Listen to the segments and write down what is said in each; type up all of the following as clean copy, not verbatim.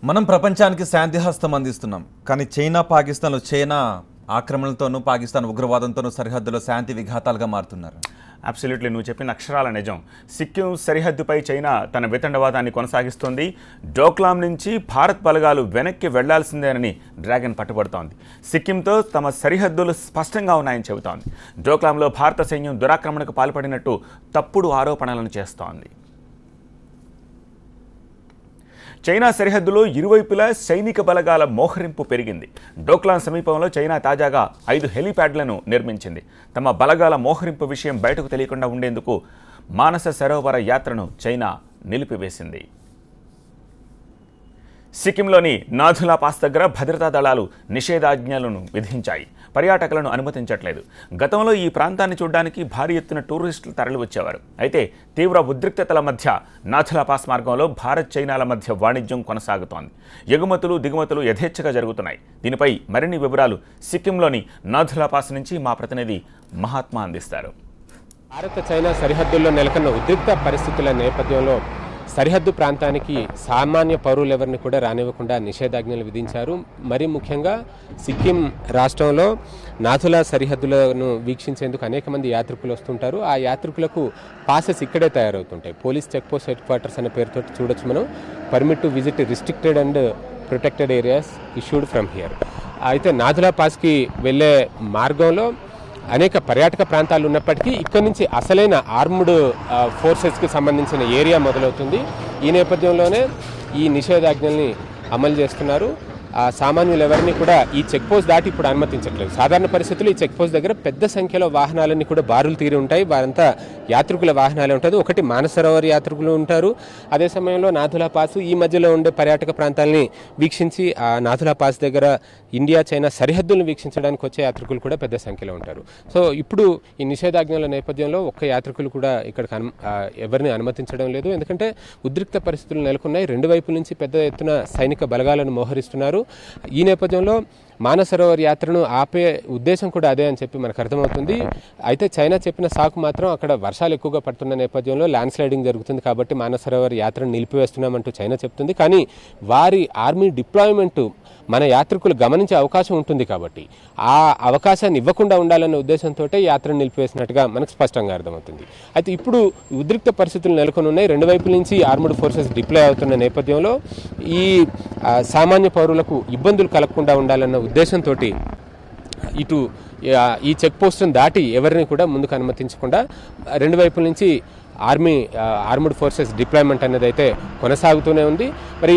మనం ప్రపంచానికి శాంతి హస్తం అందిస్తున్నాం. కానీ చైనా ఆక్రమణలతోనూ పాకిస్తాన్ ఉగ్రవాదంతోనూ సరిహద్దులో శాంతి విఘాతాలుగా మారుతున్నారు. అబ్సల్యూట్లీ, నువ్వు చెప్పిన అక్షరాల నిజం. సిక్కిం సరిహద్దుపై చైనా తన వితండవాదాన్ని కొనసాగిస్తోంది. డోక్లాం నుంచి భారత్ బలగాలు వెనక్కి వెళ్లాల్సిందేనని డ్రాగన్ పట్టుబడుతోంది. సిక్కింతో తమ సరిహద్దులు స్పష్టంగా ఉన్నాయని చెబుతోంది. డోక్లాంలో భారత సైన్యం దురాక్రమణకు పాల్పడినట్టు తప్పుడు ఆరోపణలను చేస్తోంది. చైనా సరిహద్దులో ఇరువైపులా సైనిక బలగాల మోహరింపు పెరిగింది. డోక్లాం సమీపంలో చైనా తాజాగా 5 హెలీప్యాడ్లను నిర్మించింది. తమ బలగాల మోహరింపు విషయం బయటకు తెలియకుండా ఉండేందుకు మానస సరోవర యాత్రను చైనా నిలిపివేసింది. సిక్కింలోని నాథులా పాస్ దగ్గర భద్రతా దళాలు నిషేధాజ్ఞలను విధించాయి. పర్యాటకులను అనుమతించట్లేదు. గతంలో ఈ ప్రాంతాన్ని చూడడానికి భారీ ఎత్తున టూరిస్టులు తరలివచ్చేవారు. అయితే తీవ్ర ఉద్రిక్తతల మధ్య నాథులా పాస్ మార్గంలో భారత్ చైనాల మధ్య వాణిజ్యం కొనసాగుతోంది. ఎగుమతులు దిగుమతులు యథేచ్ఛగా జరుగుతున్నాయి. దీనిపై మరిన్ని వివరాలు సిక్కింలోని నాథులా పాస్ నుంచి మా ప్రతినిధి మహాత్మా అందిస్తారు. భారత చైనా సరిహద్దుల్లో నెలకొన్న ఉద్రిక్త పరిస్థితుల నేపథ్యంలో సరిహద్దు ప్రాంతానికి సామాన్య పౌరులు ఎవరిని కూడా రానివ్వకుండా నిషేధాజ్ఞలు విధించారు. మరి ముఖ్యంగా సిక్కిం రాష్ట్రంలో నాథులా సరిహద్దులను వీక్షించేందుకు అనేక మంది యాత్రికులు వస్తుంటారు. ఆ యాత్రికులకు పాసెస్ ఇక్కడే తయారవుతుంటాయి. Police check post headquarters అనే పేరుతో చూడొచ్చు మనం. Permit to visit restricted and protected areas issued from here. అయితే నాథులా పాస్కి వెళ్ళే మార్గంలో అనేక పర్యాటక ప్రాంతాలు ఉన్నప్పటికీ ఇక్కడ నుంచి అసలైన ఆర్మ్డ్ ఫోర్సెస్కి సంబంధించిన ఏరియా మొదలవుతుంది. ఈ నేపథ్యంలోనే ఈ నిషేధాజ్ఞల్ని అమలు చేస్తున్నారు. సామాన్యులు ఎవరిని కూడా ఈ చెక్ పోస్ట్ దాటి ఇప్పుడు అనుమతించట్లేదు. సాధారణ పరిస్థితుల్లో ఈ చెక్ పోస్ట్ దగ్గర పెద్ద సంఖ్యలో వాహనాలన్నీ కూడా బారులు తీరి ఉంటాయి. వారంతా యాత్రికుల వాహనాలే ఉంటుంది. ఒకటి మానస సరోవర్ యాత్రికులు ఉంటారు. అదే సమయంలో నాథులా పాస్ ఈ మధ్యలో ఉండే పర్యాటక ప్రాంతాలని వీక్షించి ఆ నాథులా పాస్ దగ్గర ఇండియా చైనా సరిహద్దులను వీక్షించడానికి వచ్చే యాత్రికులు కూడా పెద్ద సంఖ్యలో ఉంటారు. సో ఇప్పుడు ఈ నిషేధాజ్ఞల నేపథ్యంలో ఒక్క యాత్రికులు కూడా ఇక్కడికి ఎవరిని అనుమతించడం లేదు. ఎందుకంటే ఉద్రిక్త పరిస్థితులు నెలకొన్నాయి. రెండు వైపుల నుంచి పెద్ద ఎత్తున సైనిక బలగాలను మోహరిస్తున్నారు. ఈ నేపథ్యంలో మానస సరోవర్ యాత్రను ఆపే ఉద్దేశం కూడా అదే అని చెప్పి మనకు అర్థమవుతుంది. అయితే చైనా చెప్పిన సాకు మాత్రం అక్కడ వర్షాలు ఎక్కువగా పడుతున్న నేపథ్యంలో ల్యాండ్ స్లైడింగ్ జరుగుతుంది కాబట్టి మానస సరోవర్ యాత్రను నిలిపివేస్తున్నామంటూ చైనా చెప్తుంది. కానీ వారి ఆర్మీ డిప్లాయ్మెంట్ మన యాత్రికులు గమనించే అవకాశం ఉంటుంది కాబట్టి ఆ అవకాశాన్ని ఇవ్వకుండా ఉండాలన్న ఉద్దేశంతో యాత్రను నిలిపివేసినట్టుగా మనకు స్పష్టంగా అర్థమవుతుంది. అయితే ఇప్పుడు ఉద్రిక్త పరిస్థితులు నెలకొని ఉన్నాయి. రెండు వైపుల నుంచి ఆర్మ్డ్ ఫోర్సెస్ డిప్లాయ్ అవుతున్న నేపథ్యంలో ఈ సామాన్య పౌరులకు ఇబ్బందులు కలగకుండా ఉండాలన్న ఉద్దేశంతో ఇటు ఈ చెక్ పోస్టును దాటి ఎవరిని కూడా ముందుకు అనుమతించకుండా రెండు వైపుల నుంచి ఆర్మ్డ్ ఫోర్సెస్ డిప్లాయ్మెంట్ అనేది అయితే కొనసాగుతూనే ఉంది. మరి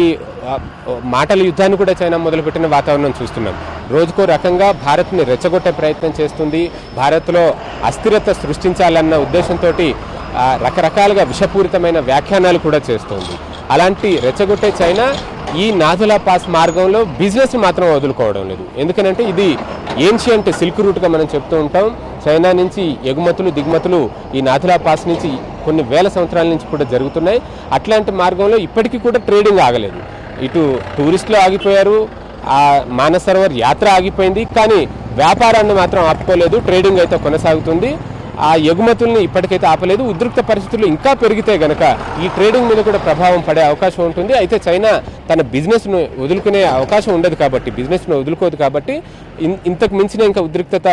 మాటల యుద్ధాన్ని కూడా చైనా మొదలుపెట్టిన వాతావరణం చూస్తున్నాం. రోజుకో రకంగా భారత్ని రెచ్చగొట్టే ప్రయత్నం చేస్తుంది. భారత్లో అస్థిరత సృష్టించాలన్న ఉద్దేశంతో రకరకాలుగా విషపూరితమైన వ్యాఖ్యానాలు కూడా చేస్తోంది. అలాంటి రెచ్చగొట్టే చైనా ఈ నాథులా పాస్ మార్గంలో బిజినెస్ మాత్రం వదులుకోవడం లేదు. ఎందుకనంటే ఇది ఏన్షియంట్ సిల్క్ రూట్గా మనం చెప్తూ ఉంటాం. చైనా నుంచి ఎగుమతులు దిగుమతులు ఈ నాథులా పాస్ నుంచి కొన్ని వేల సంవత్సరాల నుంచి కూడా జరుగుతున్నాయి. అట్లాంటి మార్గంలో ఇప్పటికీ కూడా ట్రేడింగ్ ఆగలేదు. ఇటు టూరిస్టులు ఆగిపోయారు, ఆ మానస సరోవర్ యాత్ర ఆగిపోయింది. కానీ వ్యాపారాన్ని మాత్రం ఆపుకోలేదు. ట్రేడింగ్ అయితే కొనసాగుతుంది. ఆ ఎగుమతుల్ని ఇప్పటికైతే ఆపలేదు. ఉద్రిక్త పరిస్థితులు ఇంకా పెరిగితే గనక ఈ ట్రేడింగ్ మీద కూడా ప్రభావం పడే అవకాశం ఉంటుంది. అయితే చైనా తన బిజినెస్ను వదులుకునే అవకాశం ఉండదు కాబట్టి, బిజినెస్ను వదులుకోదు కాబట్టి ఇంతకు మించిన ఇంకా ఉద్రిక్తత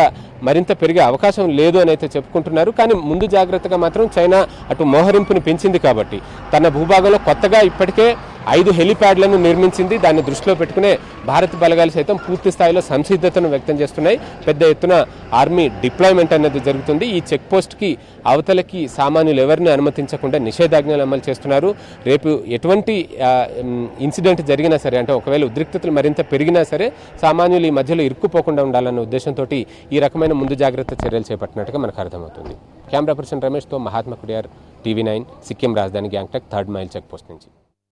మరింత పెరిగే అవకాశం లేదు అని అయితే చెప్పుకుంటున్నారు. కానీ ముందు జాగ్రత్తగా మాత్రం చైనా అటు మోహరింపుని పెంచింది కాబట్టి తన భూభాగంలో కొత్తగా ఇప్పటికే 5 హెలీప్యాడ్లను నిర్మించింది. దాన్ని దృష్టిలో పెట్టుకునే భారత బలగాలు సైతం పూర్తి స్థాయిలో సంసిద్ధతను వ్యక్తం చేస్తున్నాయి. పెద్ద ఎత్తున ఆర్మీ డిప్లాయ్మెంట్ అనేది జరుగుతుంది. ఈ చెక్ పోస్ట్కి అవతలకి సామాన్యులు ఎవరిని అనుమతించకుండా నిషేధాజ్ఞలు అమలు చేస్తున్నారు. రేపు ఎటువంటి ఇన్సిడెంట్ జరిగినా సరే, అంటే ఒకవేళ ఉద్రిక్తతలు మరింత పెరిగినా సరే సామాన్యులు ఈ మధ్యలో ఇరుక్కుపోకుండా ఉండాలన్న ఉద్దేశంతో ఈ రకమైన ముందు జాగ్రత్త చర్యలు చేపట్టినట్టుగా మనకు అర్థమవుతుంది. కెమెరా పర్సన్ రమేష్తో మహాత్మా కుడియార్, TV9, సిక్కిం రాజధాని Gangtok 3rd mile check post నుంచి.